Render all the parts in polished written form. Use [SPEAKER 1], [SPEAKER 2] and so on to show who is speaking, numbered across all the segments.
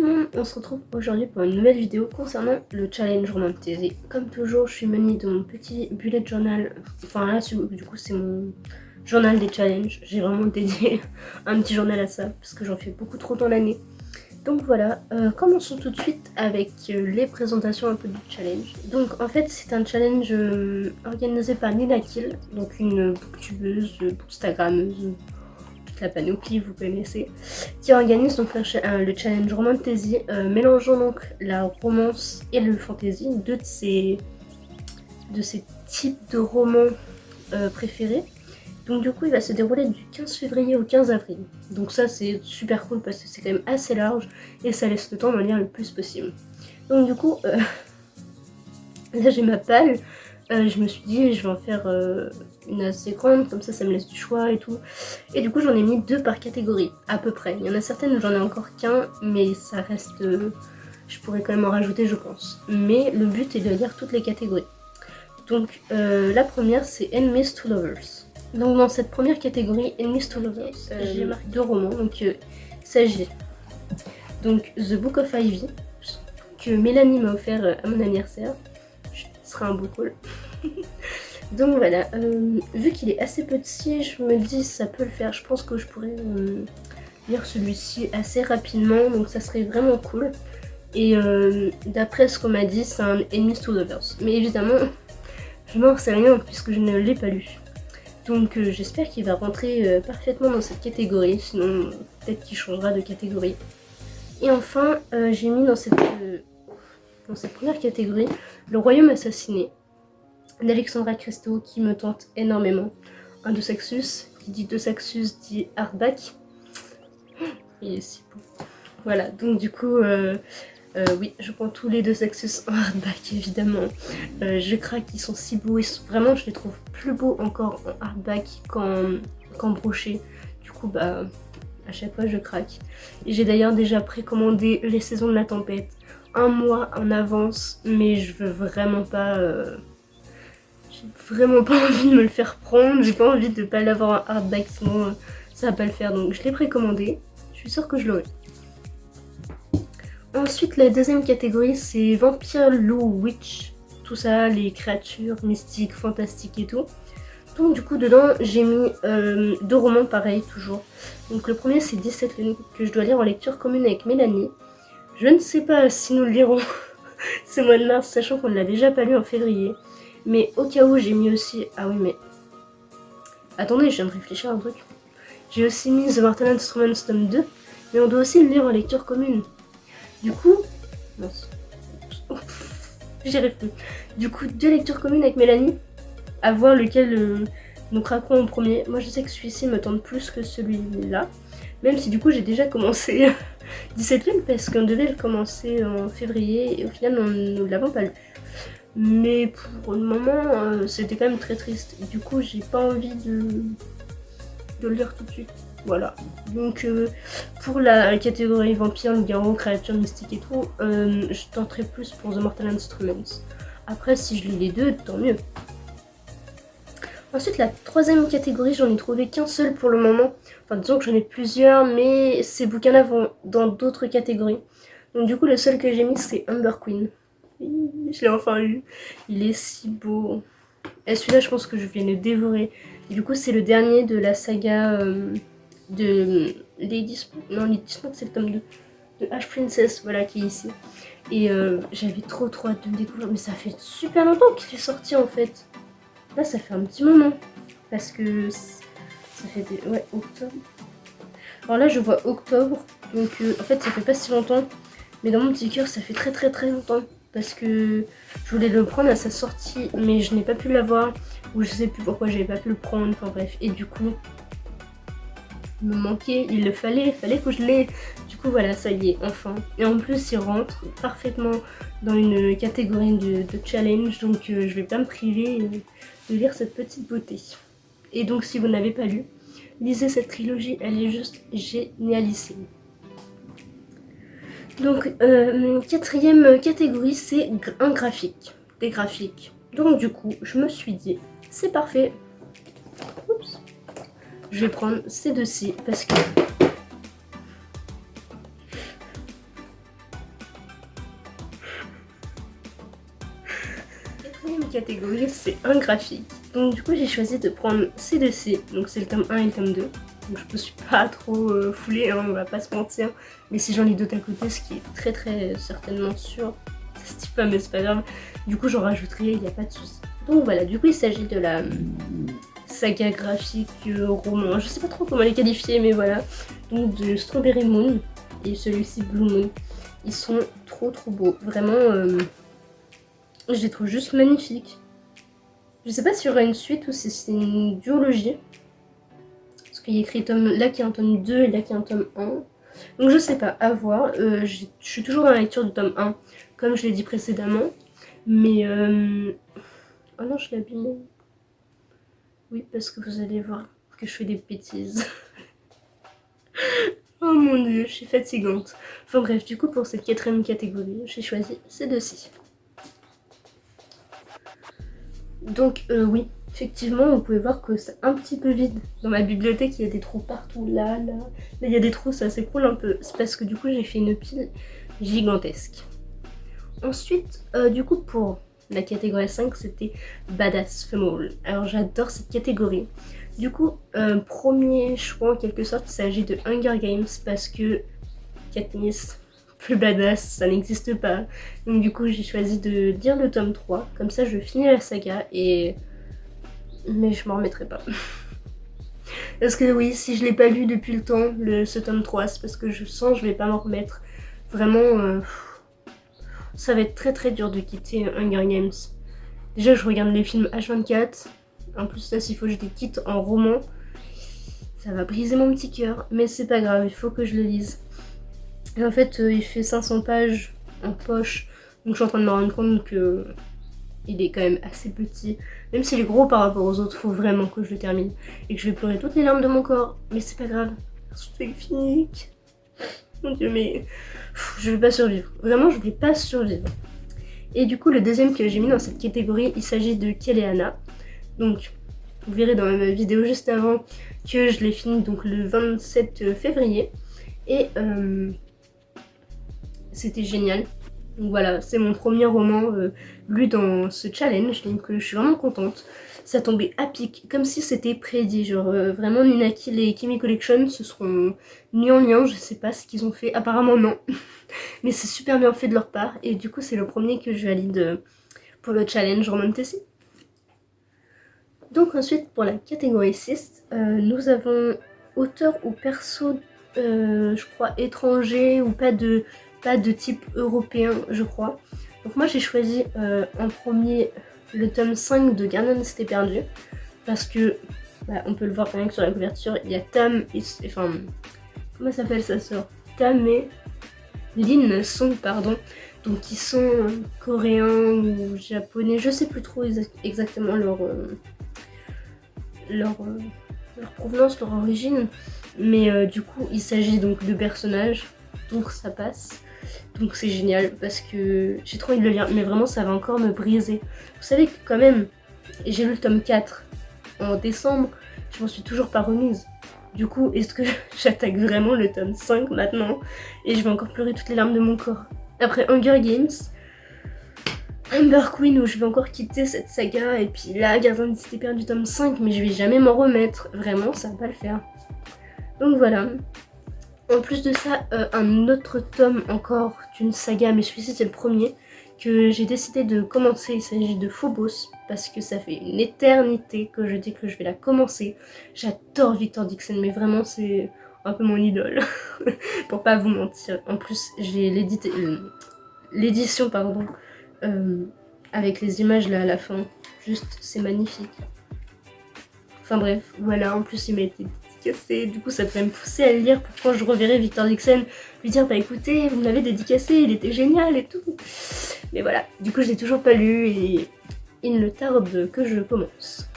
[SPEAKER 1] monde, on se retrouve aujourd'hui pour une nouvelle vidéo concernant le challenge roman fantasy. Comme toujours, je suis munie de mon petit bullet journal, enfin là du coup c'est mon journal des challenges. J'ai vraiment dédié un petit journal à ça parce que j'en fais beaucoup trop dans l'année. Donc voilà, commençons tout de suite avec les présentations un peu du challenge. Donc en fait c'est un challenge organisé par Nina Kill, donc une booktubeuse, bookstagrammeuse, la panoplie, vous connaissez, qui organise donc le challenge roman fantasy, mélangeant donc la romance et le fantasy, deux de ces types de romans préférés. Donc du coup il va se dérouler du 15 février au 15 avril. Donc ça c'est super cool parce que c'est quand même assez large et ça laisse le temps d'en lire le plus possible. Donc du coup, là j'ai ma palle. Je me suis dit je vais en faire une assez grande, comme ça me laisse du choix et tout. Et du coup j'en ai mis 2 par catégorie, à peu près. Il y en a certaines où j'en ai encore qu'un, mais ça reste... je pourrais quand même en rajouter je pense. Mais le but est de lire toutes les catégories. Donc la première c'est Enemies to Lovers. Donc dans cette première catégorie, Enemies to Lovers, j'ai marqué 2 romans. Donc il s'agit donc The Book of Ivy, que Mélanie m'a offert à mon anniversaire. Ce sera un beau call. Donc voilà, vu qu'il est assez petit, je me dis ça peut le faire. Je pense que je pourrais lire celui-ci assez rapidement, donc ça serait vraiment cool. Et d'après ce qu'on m'a dit, c'est un Enemies to Lovers. Mais évidemment, je n'en sais rien puisque je ne l'ai pas lu. Donc j'espère qu'il va rentrer parfaitement dans cette catégorie, sinon peut-être qu'il changera de catégorie. Et enfin, j'ai mis dans cette première catégorie Le Royaume Assassiné d'Alexandra Christo, qui me tente énormément. Un de Saxus, qui dit de Saxus dit hardback. Il est si beau. Voilà, donc du coup, oui, je prends tous les 2 Saxus en hardback évidemment. Je craque, ils sont si beaux, vraiment je les trouve plus beaux encore en hardback qu'en broché. Du coup, bah, à chaque fois je craque. Et j'ai d'ailleurs déjà précommandé Les Saisons de la Tempête 1 mois en avance, mais je veux vraiment pas... j'ai vraiment pas envie de me le faire prendre, j'ai pas envie de pas l'avoir en hardback, sinon ça va pas le faire. Donc je l'ai précommandé, je suis sûre que je l'aurai. Ensuite, la deuxième catégorie, c'est Vampire, Loup, Witch, tout ça, les créatures mystiques, fantastiques et tout. Donc du coup, dedans, j'ai mis 2 romans pareils, toujours. Donc le premier, c'est 17 lunes, que je dois lire en lecture commune avec Mélanie. Je ne sais pas si nous le lirons ce mois de mars, sachant qu'on ne l'a déjà pas lu en février. Mais au cas où, j'ai mis aussi... Ah oui, mais... Attendez, je viens de réfléchir à un truc. J'ai aussi mis The Mortal Instruments tome 2, mais on doit aussi le lire en lecture commune. Du coup... Mince. J'y arrive plus. Du coup, 2 lectures communes avec Mélanie, à voir lequel nous craquerons en premier. Moi, je sais que celui-ci me tente plus que celui-là, même si du coup, j'ai déjà commencé 17 lunes, parce qu'on devait le commencer en février, et au final, nous ne l'avons pas lu. Mais pour le moment, c'était quand même très triste. Du coup, j'ai pas envie de le lire tout de suite. Voilà. Donc, pour la catégorie vampire, loup-garou, créatures mystiques et tout, je tenterai plus pour The Mortal Instruments. Après, si je lis les 2, tant mieux. Ensuite, la troisième catégorie, j'en ai trouvé qu'un seul pour le moment. Enfin, disons que j'en ai plusieurs, mais ces bouquins-là vont dans d'autres catégories. Donc, du coup, le seul que j'ai mis, c'est Amber Queen. Je l'ai enfin lu. Il est si beau. Et celui-là, je pense que je viens de le dévorer. Et du coup, c'est le dernier de la saga de Lady Smoke. Non, Lady Smoke, c'est le tome 2. De Ash Princess, voilà, qui est ici. Et j'avais trop hâte de le découvrir. Mais ça fait super longtemps qu'il est sorti, en fait. Là, ça fait un petit moment. Parce que ça fait ouais, octobre. Alors là, je vois octobre. Donc, en fait, ça fait pas si longtemps. Mais dans mon petit cœur, ça fait très longtemps. Parce que je voulais le prendre à sa sortie, mais je n'ai pas pu l'avoir. Ou je sais plus pourquoi j'avais pas pu le prendre. Enfin bref. Et du coup, il me manquait. Il le fallait que je l'ai. Du coup, voilà, ça y est, enfin. Et en plus, il rentre parfaitement dans une catégorie de challenge. Donc, je vais pas me priver de lire cette petite beauté. Et donc, si vous n'avez pas lu, lisez cette trilogie. Elle est juste génialissime. Donc, quatrième catégorie, c'est un graphique. Des graphiques. Donc, du coup, je me suis dit, c'est parfait. Oups. Je vais prendre ces deux-ci parce que... catégorie, c'est un graphique. Donc du coup j'ai choisi de prendre ces deux-ci, donc c'est le tome 1 et le tome 2. Donc je me suis pas trop foulée, hein, on va pas se mentir. Mais si j'en lis d'autres à côté, ce qui est très certainement sûr, ça se dit pas mais c'est pas grave. Du coup j'en rajouterai, il n'y a pas de souci. Donc voilà, du coup il s'agit de la saga graphique roman, je sais pas trop comment les qualifier mais voilà. Donc de Strawberry Moon et celui-ci Blue Moon. Ils sont trop beaux, vraiment je les trouve juste magnifiques. Je sais pas s'il y aura une suite ou si c'est une duologie. Parce qu'il y a écrit là qu'il y a un tome 2 et là qu'il y a un tome 1. Donc je sais pas, à voir. Je suis toujours dans la lecture du tome 1, comme je l'ai dit précédemment. Mais oh non, je l'ai abîmé. Oui, parce que vous allez voir que je fais des bêtises. Oh mon dieu, je suis fatigante. Enfin bref, du coup pour cette 4ème catégorie, j'ai choisi ces deux-ci. Donc oui, effectivement, vous pouvez voir que c'est un petit peu vide. Dans ma bibliothèque, il y a des trous partout, là. Là, il y a des trous, ça s'écroule un peu. C'est parce que du coup, j'ai fait une pile gigantesque. Ensuite, du coup, pour la catégorie 5, c'était Badass Female. Alors j'adore cette catégorie. Du coup, premier choix en quelque sorte, il s'agit de Hunger Games parce que Katniss, plus badass, ça n'existe pas. Donc du coup, j'ai choisi de lire le tome 3. Comme ça, je finis la saga et... Mais je m'en remettrai pas. Parce que oui, si je l'ai pas lu depuis le temps, ce tome 3, c'est parce que je sens que je vais pas m'en remettre. Vraiment, ça va être très dur de quitter Hunger Games. Déjà, je regarde les films H24. En plus, là, s'il faut que je les quitte en roman, ça va briser mon petit cœur. Mais c'est pas grave, il faut que je le lise. Et en fait, il fait 500 pages en poche. Donc je suis en train de me rendre compte que il est quand même assez petit. Même s'il est gros par rapport aux autres, faut vraiment que je le termine. Et que je vais pleurer toutes les larmes de mon corps. Mais c'est pas grave. C'est magnifique. Mon dieu, mais je vais pas survivre. Vraiment, je vais pas survivre. Et du coup, le deuxième que j'ai mis dans cette catégorie, il s'agit de Keleana. Donc, vous verrez dans ma vidéo juste avant que je l'ai fini donc le 27 février. Et c'était génial. Donc voilà, c'est mon premier roman lu dans ce challenge, donc je suis vraiment contente. Ça tombait à pic, comme si c'était prédit, genre vraiment Nina Kill et Kimi Collection se seront mis en lien, je sais pas ce qu'ils ont fait, apparemment non. Mais c'est super bien fait de leur part, et du coup c'est le premier que je valide pour le challenge Romantasy. Donc ensuite pour la catégorie 6, nous avons auteur ou perso, je crois étranger ou pas de type européen, je crois. Donc moi j'ai choisi en premier le tome 5 de Gardien de Cité Perdue parce que bah, on peut le voir quand même sur la couverture, il y a Tam et enfin comment s'appelle sa sœur, Tam et Lin Song, pardon. Donc ils sont coréens ou japonais, je sais plus trop exactement leur provenance, leur origine, mais du coup il s'agit donc de personnages, donc ça passe. Donc c'est génial parce que j'ai trop envie de le lire, mais vraiment ça va encore me briser. Vous savez que quand même, j'ai lu le tome 4 en décembre, je m'en suis toujours pas remise. Du coup, est-ce que j'attaque vraiment le tome 5 maintenant? Et je vais encore pleurer toutes les larmes de mon corps. Après Hunger Games, Amber Queen où je vais encore quitter cette saga, et puis là, Gardien de Cité Perdue tome 5, mais je vais jamais m'en remettre. Vraiment, ça va pas le faire. Donc voilà. En plus de ça, un autre tome encore d'une saga, mais celui-ci c'est le premier, que j'ai décidé de commencer. Il s'agit de Phobos, parce que ça fait une éternité que je dis que je vais la commencer. J'adore Victor Dixon, mais vraiment c'est un peu mon idole, pour pas vous mentir. En plus, j'ai l'édition, pardon, avec les images là à la fin. Juste, c'est magnifique. Enfin bref, voilà, en plus il m'a été dédicacé, du coup ça devrait me pousser à le lire pour quand je reverrai Victor Dixon, lui dire bah écoutez, vous me l'avez dédicacé, il était génial et tout. Mais voilà, du coup je l'ai toujours pas lu et il ne tarde que je commence.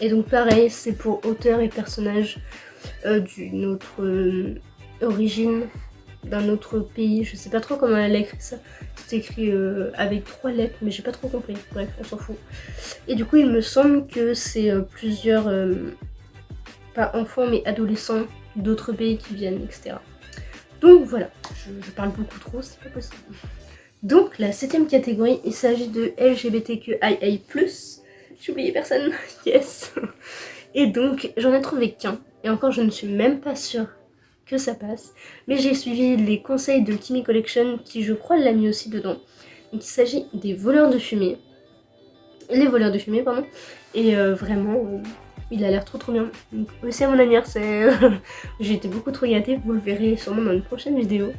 [SPEAKER 1] Et donc pareil, c'est pour auteur et personnage d'une autre origine, d'un autre pays, je sais pas trop comment elle a écrit ça. C'est écrit avec 3 lettres, mais j'ai pas trop compris. Bref, on s'en fout. Et du coup, il me semble que c'est plusieurs, pas enfants, mais adolescents d'autres pays qui viennent, etc. Donc voilà, je parle beaucoup trop, c'est pas possible. Donc la 7ème catégorie, il s'agit de LGBTQIA+. J'ai oublié personne, yes. Et donc j'en ai trouvé qu'un. Et encore je ne suis même pas sûre que ça passe. Mais j'ai suivi les conseils de Kimi Collection qui je crois l'a mis aussi dedans. Donc il s'agit des voleurs de fumée. Les voleurs de fumée, pardon. Et vraiment, il a l'air trop bien. Donc, aussi à mon anniversaire. J'ai été beaucoup trop gâtée, vous le verrez sûrement dans une prochaine vidéo.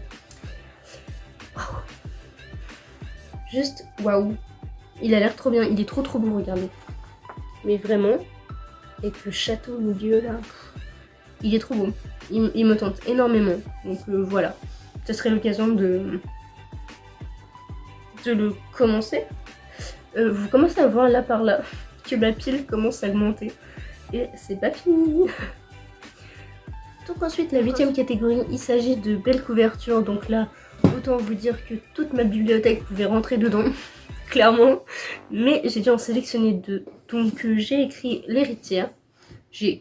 [SPEAKER 1] Waouh. Juste waouh. Il a l'air trop bien, il est trop beau, regardez. Mais vraiment, avec le château au milieu là, il est trop beau. Il me tente énormément. Donc voilà, ce serait l'occasion de le commencer. Vous commencez à voir là par là que ma pile commence à augmenter. Et c'est pas fini. Donc ensuite, la 8ème catégorie, il s'agit de belles couvertures. Donc là, autant vous dire que toute ma bibliothèque pouvait rentrer dedans, clairement. Mais j'ai dû en sélectionner 2. Donc j'ai écrit L'Héritière. J'ai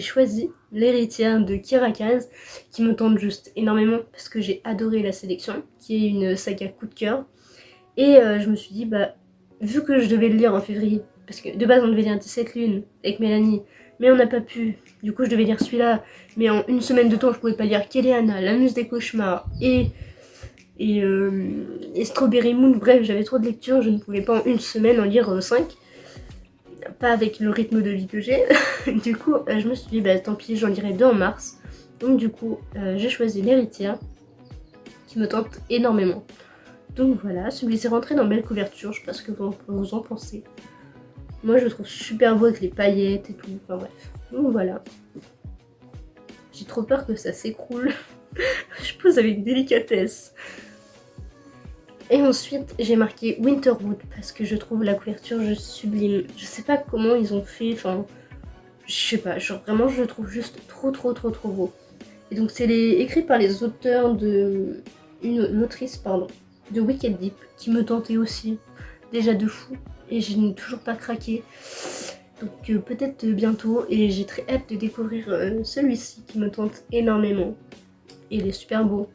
[SPEAKER 1] choisi L'Héritière de Kirakaz, qui me tente juste énormément parce que j'ai adoré la sélection, qui est une saga coup de cœur. Et je me suis dit, bah, vu que je devais le lire en février, parce que de base on devait lire 17 lunes avec Mélanie, mais on n'a pas pu, du coup je devais lire celui-là, mais en une semaine de temps je pouvais pas lire Kéléana, La Muse des Cauchemars et Strawberry Moon, bref j'avais trop de lectures, je ne pouvais pas en une semaine en lire 5, pas avec le rythme de vie que j'ai, du coup je me suis dit bah tant pis j'en lirai 2 en mars, donc du coup j'ai choisi L'Héritière, qui me tente énormément. Donc voilà, celui-ci est rentré dans belle couverture, je sais pas ce que vous en pensez. Moi je le trouve super beau avec les paillettes et tout, enfin bref. Donc voilà. J'ai trop peur que ça s'écroule. Je pose avec délicatesse. Et ensuite j'ai marqué Winterwood parce que je trouve la couverture juste sublime. Je sais pas comment ils ont fait, enfin... Je sais pas, genre vraiment je le trouve juste trop beau. Et donc c'est écrit par les auteurs de... l'autrice, pardon, de Wicked Deep, qui me tentait aussi, déjà de fou, et je n'ai toujours pas craqué. Donc peut-être bientôt, et j'ai très hâte de découvrir celui-ci qui me tente énormément. Et il est super beau.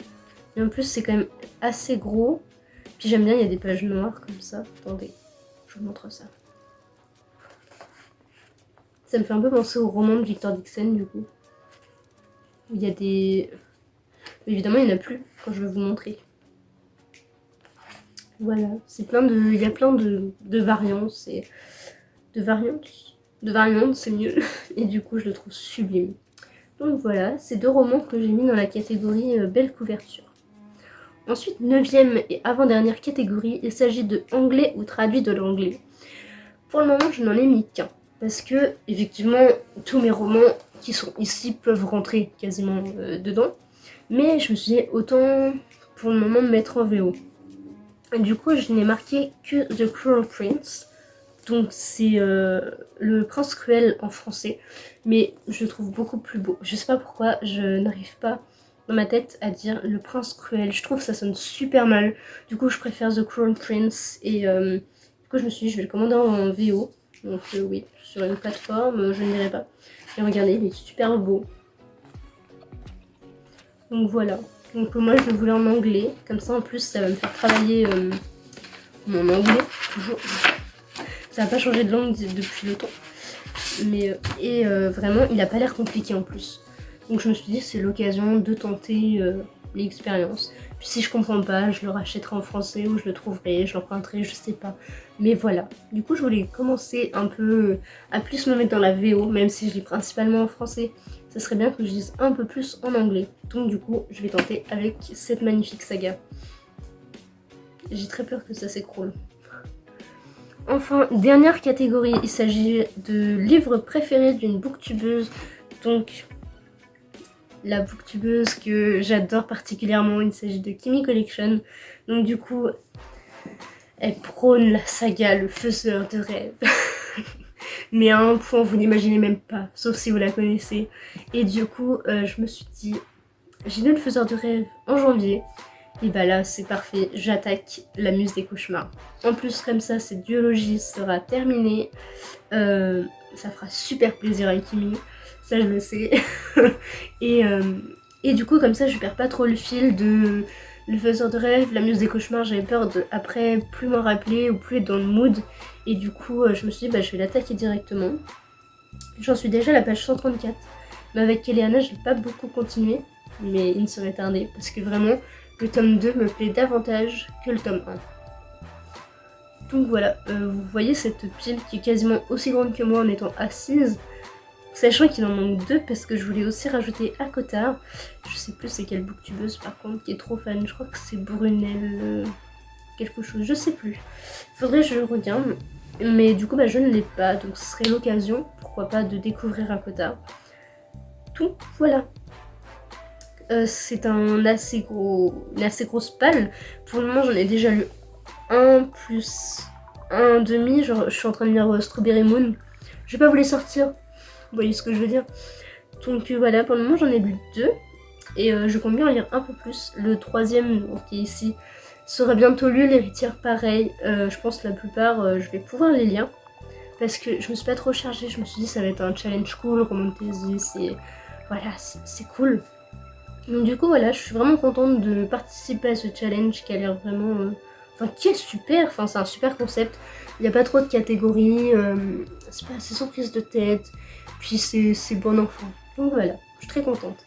[SPEAKER 1] Et en plus c'est quand même assez gros, puis j'aime bien, il y a des pages noires comme ça. Attendez, je vous montre ça. Ça me fait un peu penser au roman de Victor Dixon du coup. Il y a des... Évidemment il n'y en a plus quand je vais vous montrer. Voilà, c'est plein de... il y a plein de variantes, et... de variantes, c'est mieux. Et du coup, je le trouve sublime. Donc voilà, c'est 2 romans que j'ai mis dans la catégorie belle couverture. Ensuite, 9ème et avant-dernière catégorie, il s'agit de anglais ou traduit de l'anglais. Pour le moment, je n'en ai mis qu'un. Parce que, effectivement, tous mes romans qui sont ici peuvent rentrer quasiment dedans. Mais je me suis dit, autant pour le moment me mettre en VO. Et du coup, je n'ai marqué que The Cruel Prince. Donc c'est le prince cruel en français, mais je le trouve beaucoup plus beau. Je sais pas pourquoi, je n'arrive pas dans ma tête à dire le prince cruel. Je trouve que ça sonne super mal. Du coup je préfère The Crown Prince et du coup je me suis dit je vais le commander en VO. Donc oui, sur une plateforme, je ne dirai pas. Et regardez, il est super beau. Donc voilà. Donc moi je le voulais en anglais, comme ça en plus ça va me faire travailler mon anglais, toujours. Ça n'a pas changé de langue depuis le temps. Mais, vraiment, il n'a pas l'air compliqué en plus. Donc je me suis dit, c'est l'occasion de tenter l'expérience. Puis si je comprends pas, je le rachèterai en français ou je le trouverai, je l'emprunterai, je sais pas. Mais voilà. Du coup, je voulais commencer un peu à plus me mettre dans la VO, même si je lis principalement en français. Ça serait bien que je lise un peu plus en anglais. Donc du coup, je vais tenter avec cette magnifique saga. J'ai très peur que ça s'écroule. Enfin, dernière catégorie, il s'agit de livres préférés d'une booktubeuse. Donc, la booktubeuse que j'adore particulièrement, il s'agit de Kimi Collection. Donc du coup, elle prône la saga Le Faiseur de Rêves. Mais à un point, vous n'imaginez même pas, sauf si vous la connaissez. Et du coup, je me suis dit, j'ai lu Le Faiseur de Rêves en janvier. Et bah là c'est parfait, j'attaque La Muse des Cauchemars. En plus comme ça cette duologie sera terminée, ça fera super plaisir à Kimi, ça je le sais. et du coup comme ça je perds pas trop le fil de le faiseur de rêve, la muse des cauchemars, j'avais peur de après plus m'en rappeler ou plus être dans le mood. Et du coup, je me suis dit, je vais l'attaquer directement. J'en suis déjà à la page 134. Mais avec Eliana, j'ai pas beaucoup continué. Mais il ne serait tardé. Parce que vraiment, le tome 2 me plaît davantage que le tome 1. Donc voilà, vous voyez cette pile qui est quasiment aussi grande que moi en étant assise. Sachant qu'il en manque 2 parce que je voulais aussi rajouter Akotard. Je sais plus c'est quelle booktubeuse par contre qui est trop fan. Je crois que c'est Brunel quelque chose, je sais plus. Faudrait que je regarde. Mais du coup je ne l'ai pas, donc ce serait l'occasion, pourquoi pas, de découvrir Akotard. Tout, voilà. C'est une assez grosse palle. Pour le moment j'en ai déjà lu 1 plus 1,5. Genre je suis en train de lire Strawberry Moon. Je vais pas vous les sortir. Vous voyez ce que je veux dire. Donc voilà, pour le moment j'en ai lu 2. Et je compte bien en lire un peu plus. Le 3e, qui est ici, sera bientôt lu. L'héritière pareil. Je pense que la plupart, je vais pouvoir les lire. Parce que je me suis pas trop chargée. Je me suis dit ça va être un challenge cool, romantasy, c'est cool. Donc du coup voilà, je suis vraiment contente de participer à ce challenge qui a l'air vraiment... qui est super, c'est un super concept. Il n'y a pas trop de catégories, c'est pas assez sans prise de tête, puis c'est bon enfant. Donc voilà, je suis très contente.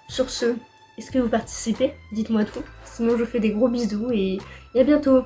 [SPEAKER 1] Sur ce, est-ce que vous participez? Dites-moi tout. Sinon je vous fais des gros bisous et à bientôt.